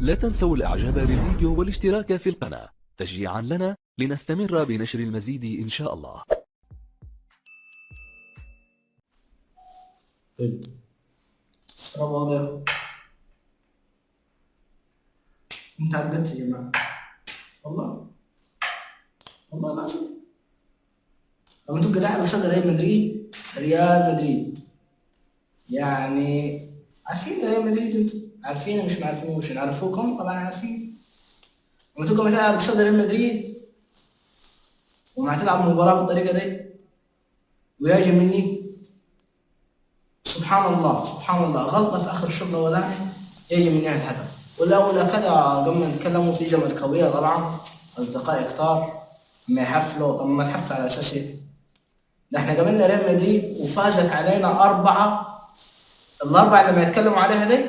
لا تنسوا الاعجاب بالفيديو والاشتراك في القناة تشجيعا لنا لنستمر بنشر المزيد ان شاء الله. السلام عليكم. انت عدت يا جماعة، والله لازم. لو انتوا قاعد قصاد ريال مدريد يعني عارفين ريال مدريد، انتوا عارفين مش معرفينوش، نعرفوكم طبعا عارفين. لما تبقى تلعب قصاد ريال مدريد وما تلعب مباراة بالطريقة دي ويجي مني سبحان الله غلطة في آخر الشوط الأولاني يجي منها الهدف. ولا كذا قبل ما نتكلموا في زملكاوية طبعا أصدقائي كتار ما يحفلوا. طب ما تحفل على أساس إيه؟ ده احنا قابلنا ريال مدريد وفازت علينا الأربعة لما يتكلموا عليها دي،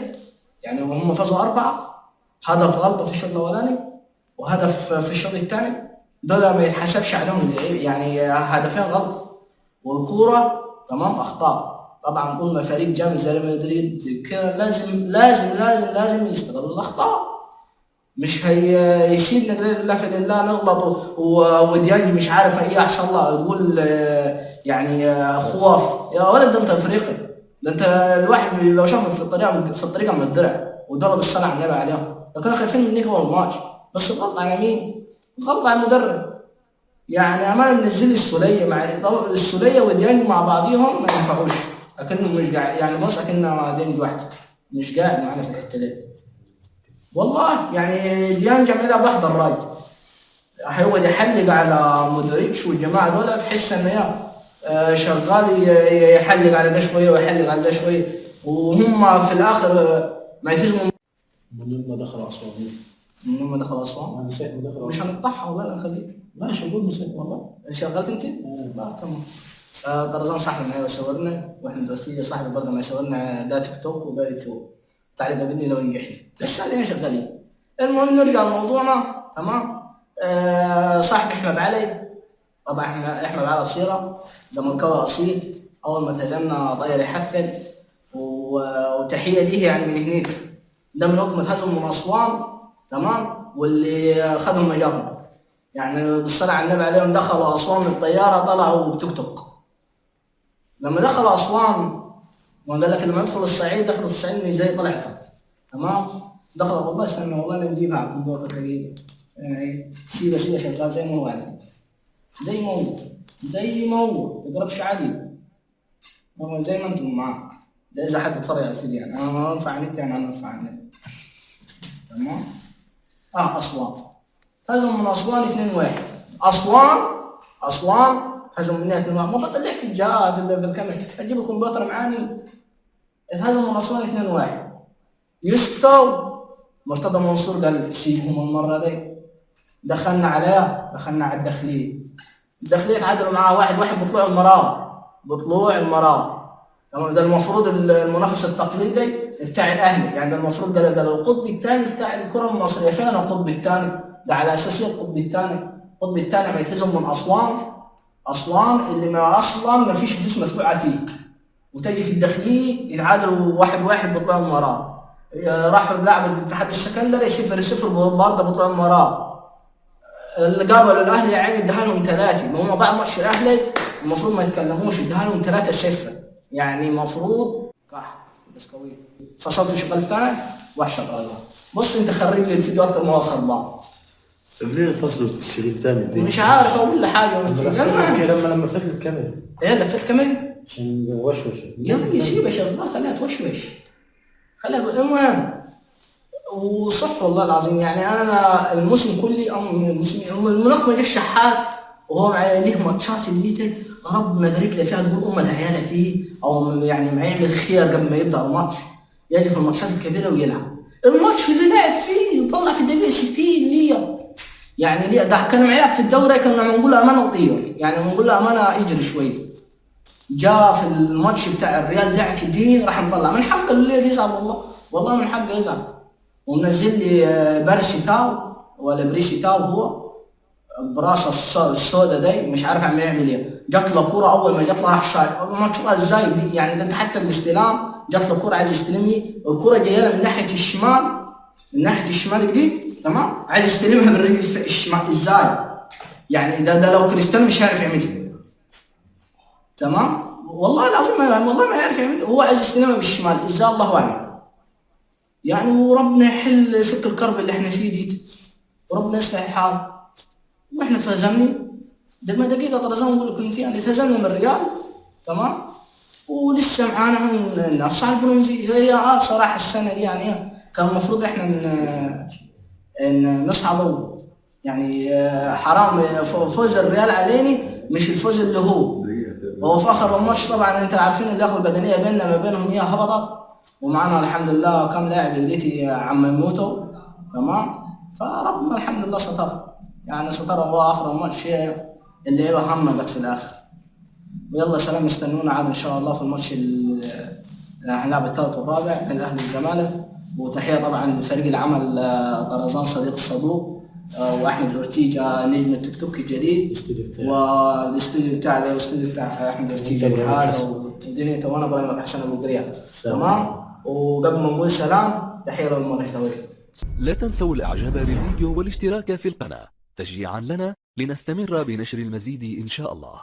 يعني هم فازوا 4 هدف غلطة في الشوط الأولاني وهدف في الشوط الثاني، دول ما يتحسبش عليهم يعني هدفين غلط والكورة تمام أخطاء. طبعا قلنا فريق جامد زي ريال مدريد كده لازم يستغل الأخطاء، مش هيسيبنا كده لله في لله نغلط وديانج مش عارف ايه يحصل له تقول يعني خواف يا ولد. ده انت افريقي، ده انت الواحد لو شافه في الطريقه من الدرع وضرب الصلاه على النبي عليهم لو كانوا خايفين منك اول الماتش. بس الغلط على مين؟ الغلط على المدرب. يعني امان منزل لي السوليه مع السوليه وديانج مع بعضيهم ما ينفعوش، اكنه مش قاعد يعني بص اكنه ديانج واحد مش قاعد معانا في الحته دي والله. يعني ديانج عملها بحضر الراجل هيقعد يحلق على مودريتش والجماعه دول، تحس ان هي شغال يحلق على ده شويه ويحلق على ده شويه وهم في الاخر ما يلتزموا. من ما دخل اسوان مش هنقطعها والله نخليك ماشي. قول مسك والله شغلت انت؟ لا تمام. طرزان صاحبي معايا يصورنا واحنا دلوقتي صاحبي برضه ما يصورنا ده تيك توك وده يوتيوب تعالى قابلني لو نجحنا لسه علينا شغالين. المهم نرجع لموضوعنا تمام. صاحبي احمد علي، طبعا احمد علي بصيره زملكاوي اصيل، اول ما التزمنا طاير يحفل وتحيه ليه يعني من هناك. ده من وقت ما اتهزم من اسوان تمام واللي خدهم مجابهم يعني بالصلاة على النبي عليهم. دخلوا اسوان بالطياره طلعوا بتوك توك. لما دخلوا اسوان وقال لك لما يدخل الصعيد دخل الصعيد من زي طلعته تمام. دخل والله استنى والله نجيبها على الكمبيوتر دقيقة يعني سيبه شغال زي ما هو عليه زي ما هو تقربش عليه هو زي ما انتم معاه. ده اذا حد اتفرج على الفيديو يعني انا ما انفع نت يعني انا انفع النت تمام. اسوان هزم من اسوان 2-1. اسوان هزم منها 2-1. ما بطلع في في الكاميرا اجيب الكمبيوتر معاني. هزم من اسوان 2-1. يسكتوا مرتضى منصور قال سيبهم المره دي. دخلنا على الداخليه تعادلوا معاه 1-1 بطلوع المرام تمام. ده المفروض المنافس التقليدي بتاع الاهلي يعني. ده المفروض ده القطب الثاني بتاع الكره المصريه. فين القطب الثاني؟ ده على اساس القطب الثاني ما يتهزم من اسوان اللي ما اصلا ما فيش فلوس مدفوعه فيه وتجي في الداخليه يتعادلوا 1-1 بطلوع المرام. راحوا لعب الاتحاد السكندري 0-0 برضه بطلوع المرام. اللي قابلوا الاهلي يعني اداها لهم 3. هم بعد ماتش الاهلي المفروض ما يتكلموش اداها لهم 3-0 يعني المفروض بس قوي. فصلت شغلت ثاني وحشه الله. بص انت خرج لي الفيديو اكتر ما هو خربان. طب ليه فصلوا التشغيل الثاني؟ مش عارف اقول حاجه لما فات الكاميرا لفت كاميرا عشان وشوش يا ابني سيبها شغال خليها توشوش المهم. وصح والله العظيم يعني انا الموسم كلي الملاكمه دي الشحات وهو معايا ليه ماتشات اللي رب ما بارك له فيها تقول العياله فيه او يعني ما يعمل خير قبل ما يبدا الماتش يجي في الماتشات الكبيره ويلعب. الماتش اللي لعب فيه طلع في الدقيقه 60 ليه يعني ليه ده كان معايا في الدوري كنا بنقول له امانه طير يعني بنقول له امانه يجري شويه. جاء في الماتش بتاع الريال دعك الدنيا راح نطلع من حقه اللي يزعل والله من حقه يزعل. ومنزل لي برسي تاو ولا بريسي تاو هو براسه السوداء دي مش عارف عم يعمل ايه. جات له كوره اول ما جات له راح شايط ما تشوفها ازاي دي يعني. ده انت حتى الاستلام جات له كوره عايز يستلمني الكوره جايه له من ناحيه الشمال من ناحيه الشمال دي، تمام، عايز يستلمها بالرجل الشمال. ازاي؟ يعني ده لو كريستيانو مش هيعرف يعملها. تمام، والله العظيم والله ما يعرف يعمل. هو عايز يستلمها بالشمال، ازاي؟ الله اعلم. يعني وربنا يحل فك الكرب اللي احنا فيه دي، وربنا يصلح الحال. واحنا تفازمني ده ما دقيقه طرزان نقول لكم انت، يعني تهزمنا من الريال، تمام، ولسه معانا نفس على البرونزي. هي بصراحه السنه دي يعني كان المفروض احنا ان نصعد. يعني حرام فوز الريال علينا، مش الفوز اللي هو في اخر الماتش. طبعا انت عارفين اللياقه البدنيه بيننا ما بينهم هي هبطت، ومعنا الحمد لله كم لاعب لقيتي عم يموتوا، تمام. فربنا الحمد لله ستر، يعني ستر. هو اخر الماتش اللعيبه همقت في الاخر. ويلا سلام، استنونا عاد ان شاء الله في الماتش اللي هنلعب الثالث والرابع بين الاهلي والزمالك. وتحيه طبعا لفريق العمل طرزان صديق الصدوق، واحمد اورتيجا نجم التيك توك الجديد، والاستوديو بتاع ده الاستوديو بتاع احمد اورتيجا ودنيته، وانا ابراهيم حسن ابو قريان، تمام. وقبل ما نقول سلام، تحيه للمرشدين. لا تنسوا الاعجاب بالفيديو والاشتراك في القناة تشجيعا لنا لنستمر بنشر المزيد إن شاء الله.